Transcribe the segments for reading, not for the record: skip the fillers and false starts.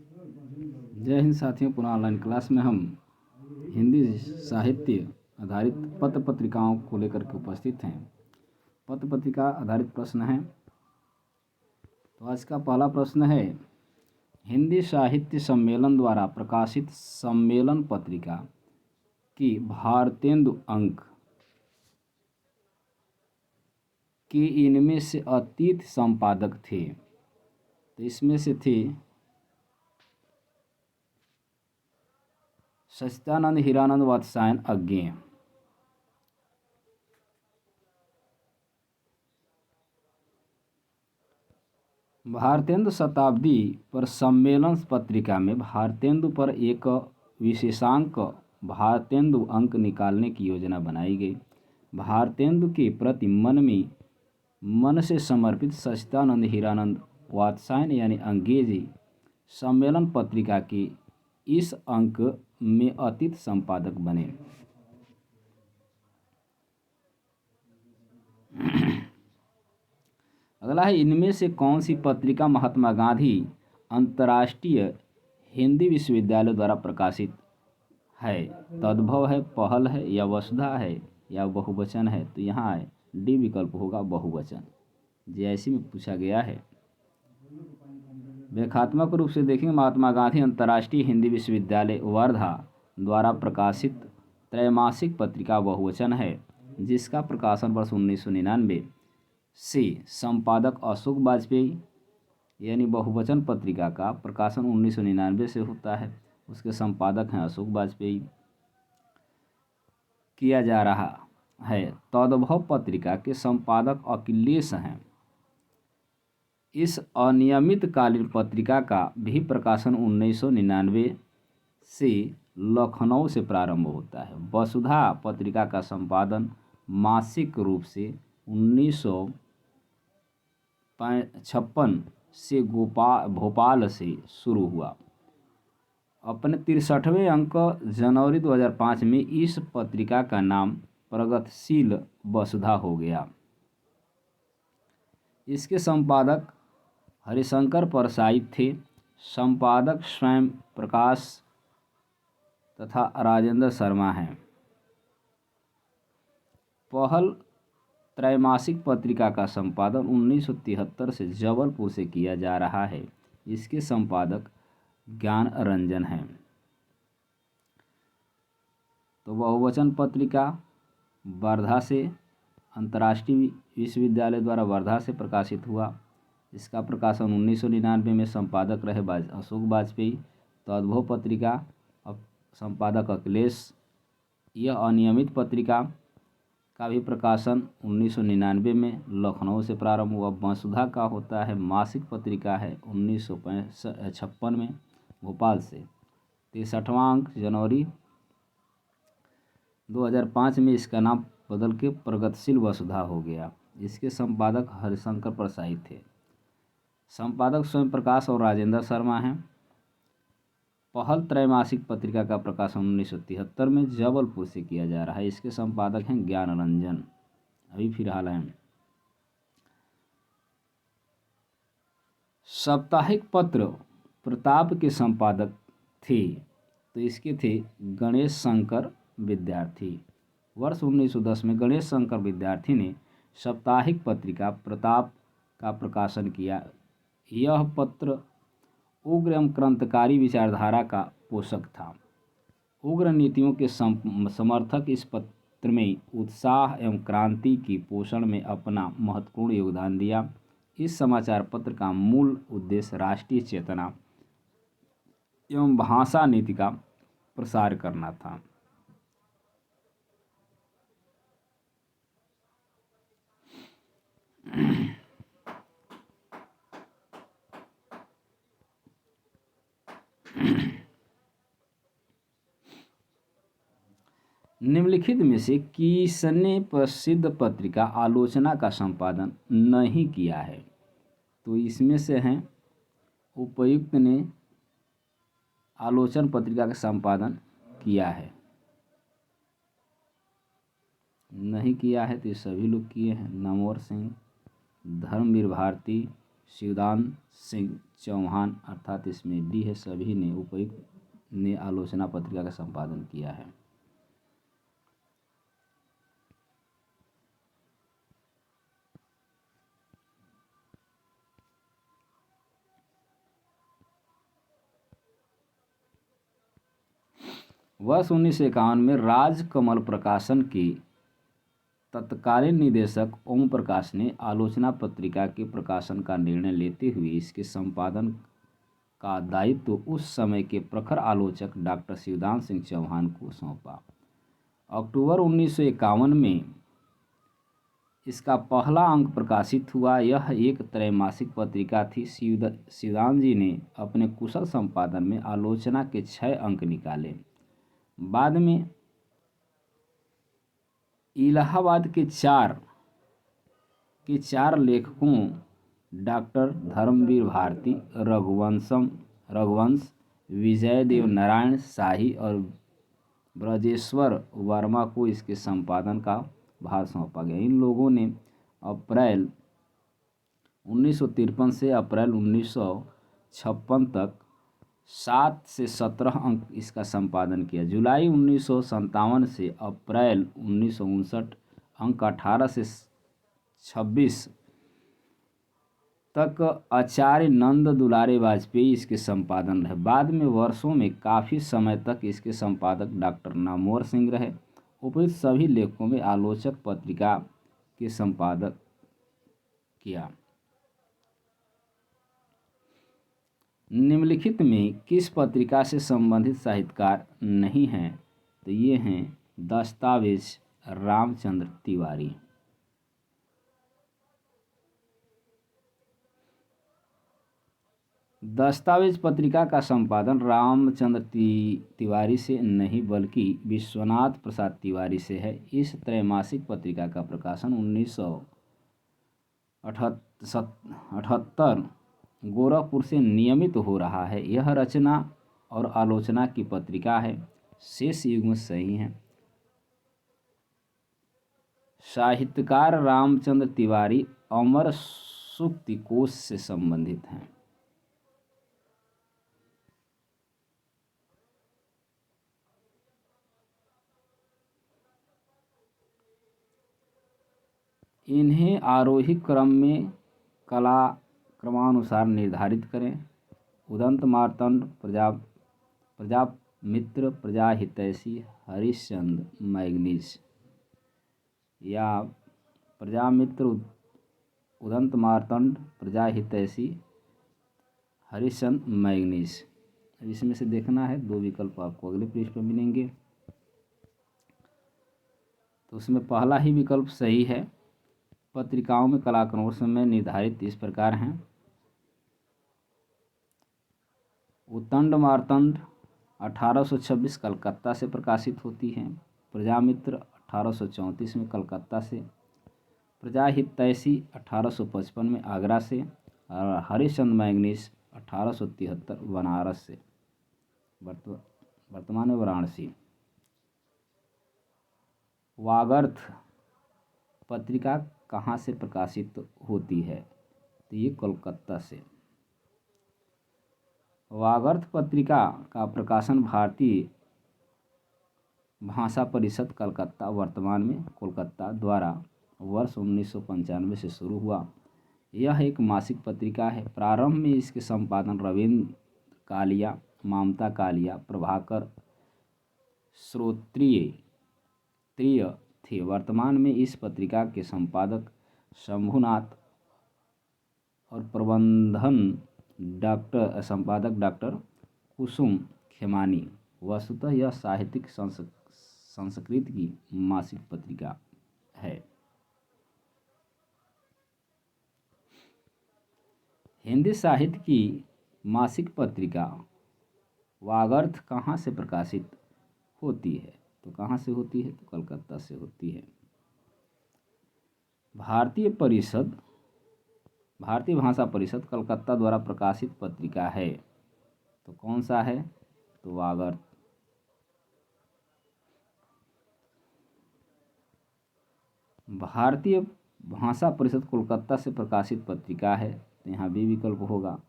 जय हिंद साथियों। पुनः ऑनलाइन क्लास में हम हिंदी साहित्य आधारित पत्र पत्रिकाओं को लेकर के उपस्थित हैं। पत्र पत्रिका आधारित प्रश्न हैं। तो आज का पहला प्रश्न है, हिंदी साहित्य सम्मेलन द्वारा प्रकाशित सम्मेलन पत्रिका की भारतेंदु अंक के इनमें से अतीत संपादक थे। तो इसमें से थे सच्चिदानंद हीरानंद वात्स्यायन अज्ञेय। भारतेंदु शताब्दी पर सम्मेलन पत्रिका में भारतेंदु पर एक विशेषांक भारतेंदु अंक निकालने की योजना बनाई गई। भारतेंदु के प्रति मन से समर्पित सच्चिदानंद हीरानंद वात्स्यायन यानी अज्ञेय जी सम्मेलन पत्रिका के इस अंक में अतीत संपादक बने। अगला है, इनमें से कौन सी पत्रिका महात्मा गांधी अंतर्राष्ट्रीय हिंदी विश्वविद्यालय द्वारा प्रकाशित है? तद्भव है, पहल है, या वसुधा है, या बहुवचन है? तो यहाँ डी विकल्प होगा, बहुवचन, जैसे में पूछा गया है। व्याख्यात्मक रूप से देखेंगे, महात्मा गांधी अंतर्राष्ट्रीय हिंदी विश्वविद्यालय वर्धा द्वारा प्रकाशित त्रैमासिक पत्रिका बहुवचन है, जिसका प्रकाशन वर्ष 1999 से संपादक अशोक वाजपेयी यानी बहुवचन पत्रिका का प्रकाशन 1999 से होता है, उसके संपादक हैं अशोक वाजपेयी, किया जा रहा है। तद्भव पत्रिका के संपादक अखिलेश हैं। इस अनियमित कालीन पत्रिका का भी प्रकाशन 1999 से लखनऊ से प्रारंभ होता है। वसुधा पत्रिका का संपादन मासिक रूप से 1956 से भोपाल से शुरू हुआ। अपने 63वें अंक जनवरी 2005 में इस पत्रिका का नाम प्रगतिशील वसुधा हो गया। इसके संपादक हरिशंकर परसाई थे। संपादक स्वयं प्रकाश तथा राजेंद्र शर्मा हैं। पहल त्रैमासिक पत्रिका का संपादन 1973 से जबलपुर से किया जा रहा है। इसके संपादक ज्ञान रंजन हैं। तो बहुवचन पत्रिका वर्धा से अंतर्राष्ट्रीय विश्वविद्यालय द्वारा वर्धा से प्रकाशित हुआ। इसका प्रकाशन 1999 में संपादक रहे अशोक वाजपेयी। तद्भव पत्रिका संपादक अखिलेश। यह अनियमित पत्रिका का भी प्रकाशन 1999 में लखनऊ से प्रारंभ हुआ। वसुधा का होता है मासिक पत्रिका है 1956 में भोपाल से। 63वां अंक जनवरी 2005 में इसका नाम बदल के प्रगतिशील वसुधा हो गया। इसके संपादक हरिशंकर परसाई थे। संपादक स्वयं प्रकाश और राजेंद्र शर्मा हैं। पहल त्रैमासिक पत्रिका का प्रकाशन 1973 में जबलपुर से किया जा रहा है। इसके संपादक हैं ज्ञान रंजन, अभी फिलहाल हैं। साप्ताहिक पत्र प्रताप के संपादक थे, तो इसके थे गणेश शंकर विद्यार्थी। वर्ष 1910 में गणेश शंकर विद्यार्थी ने साप्ताहिक पत्रिका प्रताप का प्रकाशन किया। यह पत्र उग्र एवं क्रांतिकारी विचारधारा का पोषक था। उग्र नीतियों के समर्थक इस पत्र में उत्साह एवं क्रांति की पोषण में अपना महत्वपूर्ण योगदान दिया। इस समाचार पत्र का मूल उद्देश्य राष्ट्रीय चेतना एवं भाषा नीति का प्रसार करना था। निम्नलिखित में से किसने प्रसिद्ध पत्रिका आलोचना का संपादन नहीं किया है? तो इसमें से हैं उपर्युक्त ने आलोचना पत्रिका का संपादन किया है, नहीं किया है तो ये सभी लोग किए हैं। नमोर सिंह, धर्मवीर भारती, शिवदान सिंह चौहान, अर्थात इसमें डी है, सभी ने उपयुक्त ने आलोचना पत्रिका का संपादन किया है। वर्ष 1951 में राजकमल प्रकाशन के तत्कालीन निदेशक ओम प्रकाश ने आलोचना पत्रिका के प्रकाशन का निर्णय लेते हुए इसके संपादन का दायित्व उस समय के प्रखर आलोचक डॉक्टर शिवदान सिंह चौहान को सौंपा। अक्टूबर 1951 में इसका पहला अंक प्रकाशित हुआ। यह एक त्रैमासिक पत्रिका थी। शिवदान जी ने अपने कुशल संपादन में आलोचना के 6 अंक निकाले। बाद में इलाहाबाद के चार लेखकों डॉक्टर धर्मवीर भारती, रघुवंश, विजय देव नारायण शाही और ब्रजेश्वर वर्मा को इसके संपादन का भार सौंपा गया। इन लोगों ने अप्रैल 1953 से अप्रैल 1956 तक 7 से 17 अंक इसका संपादन किया। जुलाई 1957 से अप्रैल 1959 अंक 18 से 26 तक आचार्य नंद दुलारे वाजपेयी इसके संपादन रहे। बाद में वर्षों में काफ़ी समय तक इसके संपादक डॉक्टर नामवर सिंह रहे। उपयुक्त सभी लेखकों में आलोचक पत्रिका के संपादक किया। निम्नलिखित में किस पत्रिका से संबंधित साहित्यकार नहीं हैं? तो ये हैं दस्तावेज रामचंद्र तिवारी। दस्तावेज पत्रिका का संपादन रामचंद्र तिवारी से नहीं बल्कि विश्वनाथ प्रसाद तिवारी से है। इस त्रैमासिक पत्रिका का प्रकाशन 1978 गोरखपुर से नियमित हो रहा है। यह रचना और आलोचना की पत्रिका है। शेष युग्म सही हैं। साहित्यकार रामचंद्र तिवारी अमर सूक्ति कोश से संबंधित हैं। इन्हें आरोही क्रम में कला क्रमानुसार निर्धारित करें। उदंत मार्तंड, प्रजामित्र, प्रजाहितैषी, हरिश्चंद्र, मैगनीज, या प्रजामित्र, उदंत मार्तंड, प्रजाहितैषी, हरिश्चंद्र, मैगनीज। इसमें से देखना है, 2 विकल्प आपको अगले पृष्ठ पर मिलेंगे। तो उसमें पहला ही विकल्प सही है। पत्रिकाओं में कलाक्रमों में निर्धारित इस प्रकार हैं। उदंत मार्तंड 1826 कलकत्ता से प्रकाशित होती है। प्रजामित्र 1834 में कलकत्ता से। प्रजाहितैषी 1855 में आगरा से। और हरिश्चंद्र मैगनीज 1873 बनारस से, वर्तमान में वाराणसी। वागर्थ पत्रिका कहाँ से प्रकाशित होती है? तो ये कोलकाता से। वागर्थ पत्रिका का प्रकाशन भारतीय भाषा परिषद कलकत्ता, वर्तमान में कोलकाता द्वारा वर्ष 1995 से शुरू हुआ। यह एक मासिक पत्रिका है। प्रारंभ में इसके संपादन रविंद्र कालिया, ममता कालिया, प्रभाकर श्रोत्रिय थे। वर्तमान में इस पत्रिका के संपादक शंभुनाथ और संपादक डॉक्टर कुसुम खेमानी। वस्तुतः यह साहित्यिक संस्कृत की मासिक पत्रिका है। हिंदी साहित्य की मासिक पत्रिका वागर्थ कहाँ से प्रकाशित होती है? तो कहाँ से होती है? तो कलकत्ता से होती है। भारतीय भाषा परिषद कलकत्ता द्वारा प्रकाशित पत्रिका है। तो कौन सा है? तो वागर्थ। भारतीय भाषा परिषद कोलकाता से प्रकाशित पत्रिका है। तो यहाँ बी विकल्प होगा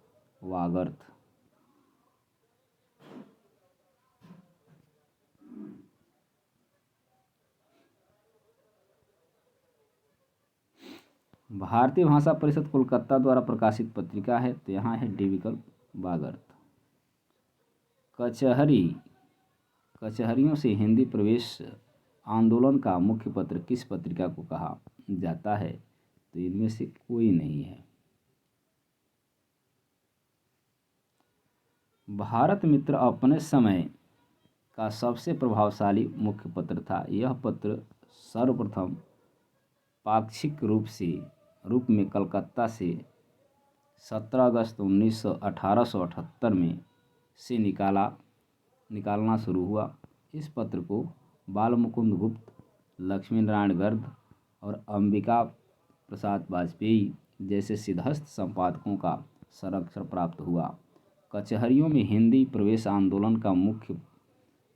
वागर्थ। भारतीय भाषा परिषद कोलकाता द्वारा प्रकाशित पत्रिका है, तो यहाँ है डी विकल्प वागर्थ। कचहरियों से हिंदी प्रवेश आंदोलन का मुख्य पत्र किस पत्रिका को कहा जाता है, तो इनमें से कोई नहीं है। भारत मित्र अपने समय का सबसे प्रभावशाली मुख्य पत्र था। यह पत्र सर्वप्रथम पाक्षिक रूप में कलकत्ता से 17 अगस्त 1878 में से निकालना शुरू हुआ। इस पत्र को बालमुकुंद गुप्त, लक्ष्मी नारायण गर्ग और अंबिका प्रसाद वाजपेयी जैसे सिद्धहस्त संपादकों का संरक्षण प्राप्त हुआ। कचहरियों में हिंदी प्रवेश आंदोलन का मुख्य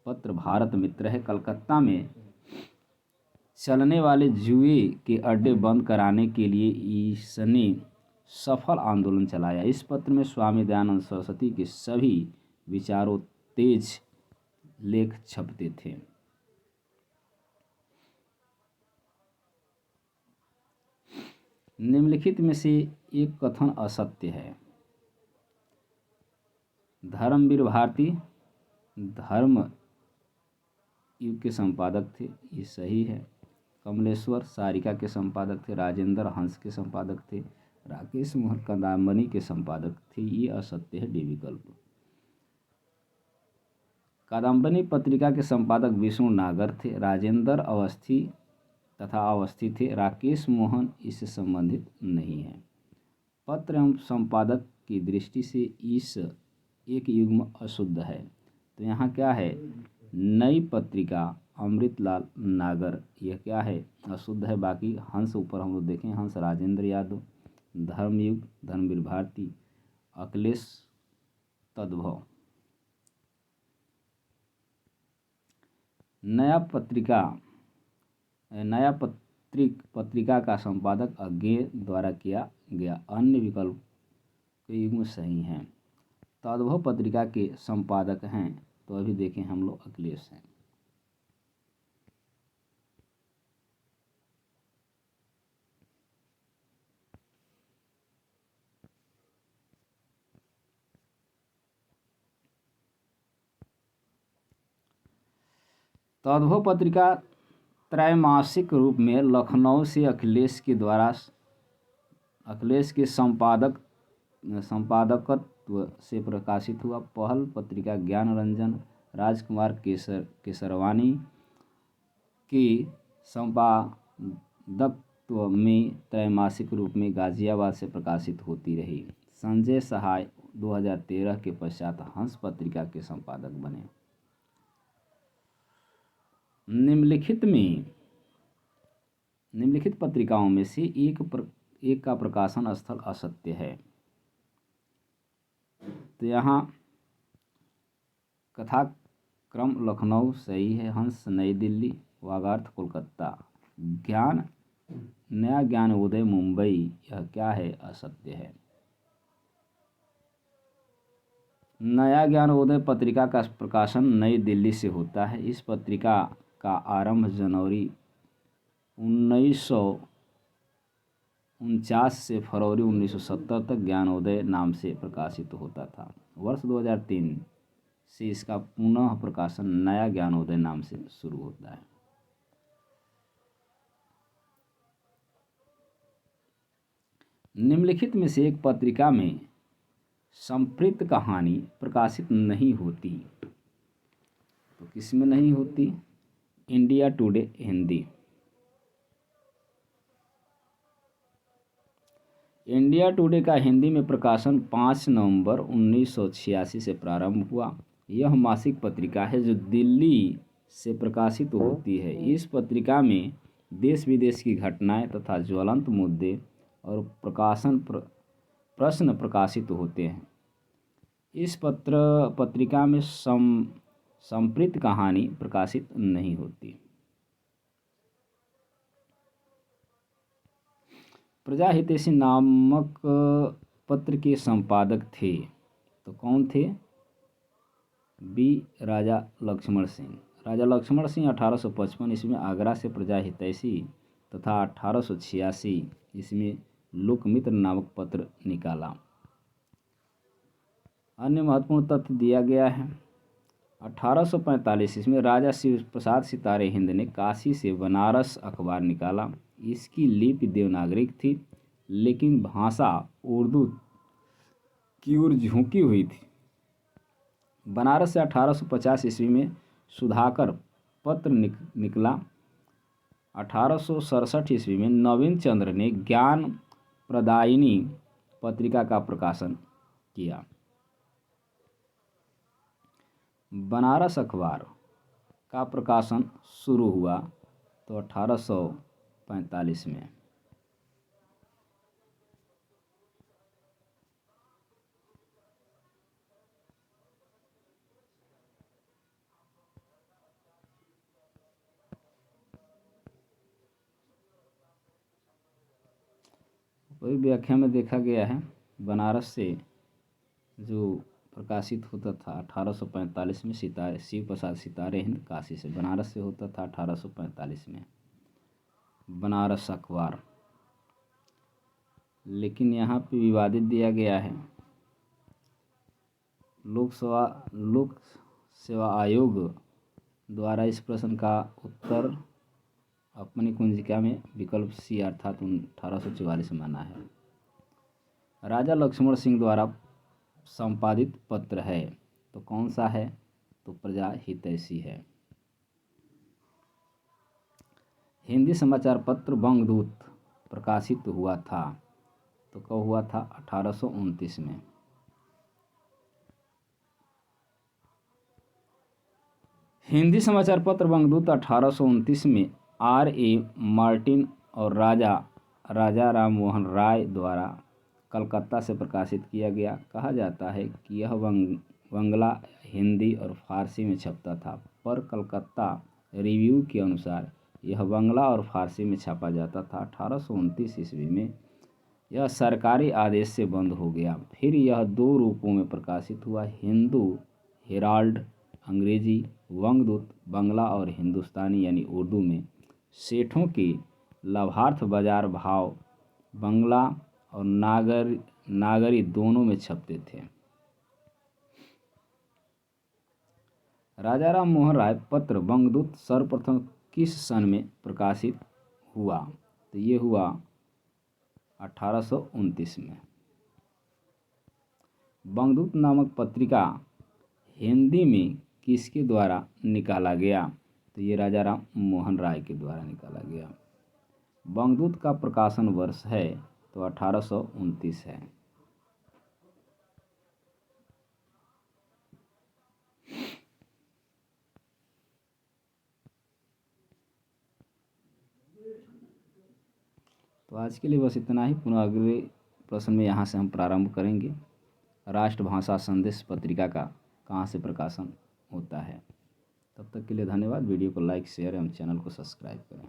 पत्र भारत मित्र है। कलकत्ता में चलने वाले जुए के अड्डे बंद कराने के लिए इसने सफल आंदोलन चलाया। इस पत्र में स्वामी दयानंद सरस्वती के सभी विचारों तेज लेख छपते थे। निम्नलिखित में से एक कथन असत्य है। धर्मवीर भारती धर्म युग के संपादक थे, ये सही है। कमलेश्वर सारिका के संपादक थे। राजेंद्र हंस के संपादक थे। राकेश मोहन कादम्बनी के संपादक थे, ये असत्य है, डी विकल्प। कादम्बनी पत्रिका के संपादक विष्णु नागर थे। राजेंद्र अवस्थी थे। राकेश मोहन इससे संबंधित नहीं है। पत्र एवं संपादक की दृष्टि से इस एक युग्म अशुद्ध है, तो यहाँ क्या है, नई पत्रिका अमृतलाल नागर, यह क्या है, अशुद्ध है। बाकी हंस ऊपर हम लोग देखें, हंस राजेंद्र यादव, धर्मयुग धर्मवीर भारती, अखिलेश तद्भव। नया पत्रिका का संपादक अज्ञेय द्वारा किया गया। अन्य विकल्प के युग्म सही हैं। तद्भव पत्रिका के संपादक हैं, तो अभी देखें हम लोग अखिलेश हैं। तद्भव पत्रिका त्रैमासिक रूप में लखनऊ से अखिलेश के संपादकत्व से प्रकाशित हुआ। पहल पत्रिका ज्ञान रंजन राजकुमार केसरवानी के संपादकत्व में त्रैमासिक रूप में गाजियाबाद से प्रकाशित होती रही। संजय सहाय 2013 के पश्चात हंस पत्रिका के संपादक बने। निम्नलिखित पत्रिकाओं में से एक का प्रकाशन स्थल असत्य है, तो यहाँ कथाक्रम लखनऊ सही है। हंस नई दिल्ली, वागार्थ कोलकाता, नया ज्ञान उदय मुंबई, यह क्या है, असत्य है। नया ज्ञान उदय पत्रिका का प्रकाशन नई दिल्ली से होता है। इस पत्रिका का आरंभ जनवरी 1949 से फरवरी 1970 तक ज्ञानोदय नाम से प्रकाशित होता था। वर्ष 2003 से इसका पुनः प्रकाशन नया ज्ञानोदय नाम से शुरू होता है। निम्नलिखित में से एक पत्रिका में संप्रेत कहानी प्रकाशित नहीं होती, तो किसमें नहीं होती, India today Hindi. India today का हिंदी में प्रकाशन 5 नवंबर 1986 से प्रारंभ हुआ। यह मासिक पत्रिका है जो दिल्ली से प्रकाशित होती है। इस पत्रिका में देश विदेश की घटनाएं तथा ज्वलंत मुद्दे और प्रश्न प्रकाशित होते हैं। इस पत्रिका में संप्रेत कहानी प्रकाशित नहीं होती। प्रजा हितैषी नामक पत्र के संपादक थे? तो कौन थे? बी राजा लक्ष्मण सिंह। राजा लक्ष्मण सिंह 1855 ईस्वी में आगरा से प्रजा हितैषी तथा 1886 ईस्वी में लोकमित्र नामक पत्र निकाला। अन्य महत्वपूर्ण तथ्य दिया गया है। 1845 ईस्वी में राजा शिव प्रसाद सितारे हिंद ने काशी से बनारस अखबार निकाला। इसकी लिपि देवनागरिक थी, लेकिन भाषा उर्दू की ओर झुकी हुई थी। बनारस से 1850 ईस्वी में सुधाकर पत्र निकला। 1867 ईस्वी में नवीन चंद्र ने ज्ञान प्रदायिनी पत्रिका का प्रकाशन किया। बनारस अखबार का प्रकाशन शुरू हुआ तो 1845 में। वही व्याख्या में देखा गया है, बनारस से जो प्रकाशित होता था 1845 में शिव प्रसाद सितारे हिंद काशी से, बनारस से होता था 1845 में बनारस अखबार। लेकिन यहाँ पे विवादित दिया गया है। लोक सेवा आयोग द्वारा इस प्रश्न का उत्तर अपनी कुंजिका में विकल्प सी अर्थात 1844 माना है। राजा लक्ष्मण सिंह द्वारा संपादित पत्र है तो कौन सा है? तो प्रजा हितैषी है। हिंदी समाचार पत्र बंगदूत प्रकाशित हुआ था तो कब हुआ था? 1829 में। हिंदी समाचार पत्र बंगदूत 1829 में R.A. मार्टिन और राजा राम मोहन राय द्वारा कलकत्ता से प्रकाशित किया गया। कहा जाता है कि यह बंगला, हिंदी और फारसी में छपता था, पर कलकत्ता रिव्यू के अनुसार यह बंगला और फारसी में छापा जाता था। 1829 ईस्वी में यह सरकारी आदेश से बंद हो गया। फिर यह 2 रूपों में प्रकाशित हुआ, हिंदू हेराल्ड अंग्रेजी, बंगदूत बंगला और हिंदुस्तानी यानी उर्दू में। सेठों के लाभार्थ बाजार भाव बंगला और नागरी दोनों में छपते थे। राजा राम मोहन राय पत्र बंगदूत सर्वप्रथम किस सन में प्रकाशित हुआ? तो ये हुआ 1829 में। बंगदूत नामक पत्रिका हिंदी में किसके द्वारा निकाला गया? तो ये राजा राम मोहन राय के द्वारा निकाला गया। बंगदूत का प्रकाशन वर्ष है तो 1829 है। तो आज के लिए बस इतना ही। पुनः अगले प्रश्न में यहाँ से हम प्रारंभ करेंगे। राष्ट्रभाषा संदेश पत्रिका का कहाँ से प्रकाशन होता है। तब तक के लिए धन्यवाद। वीडियो को लाइक, शेयर एवं चैनल को सब्सक्राइब करें।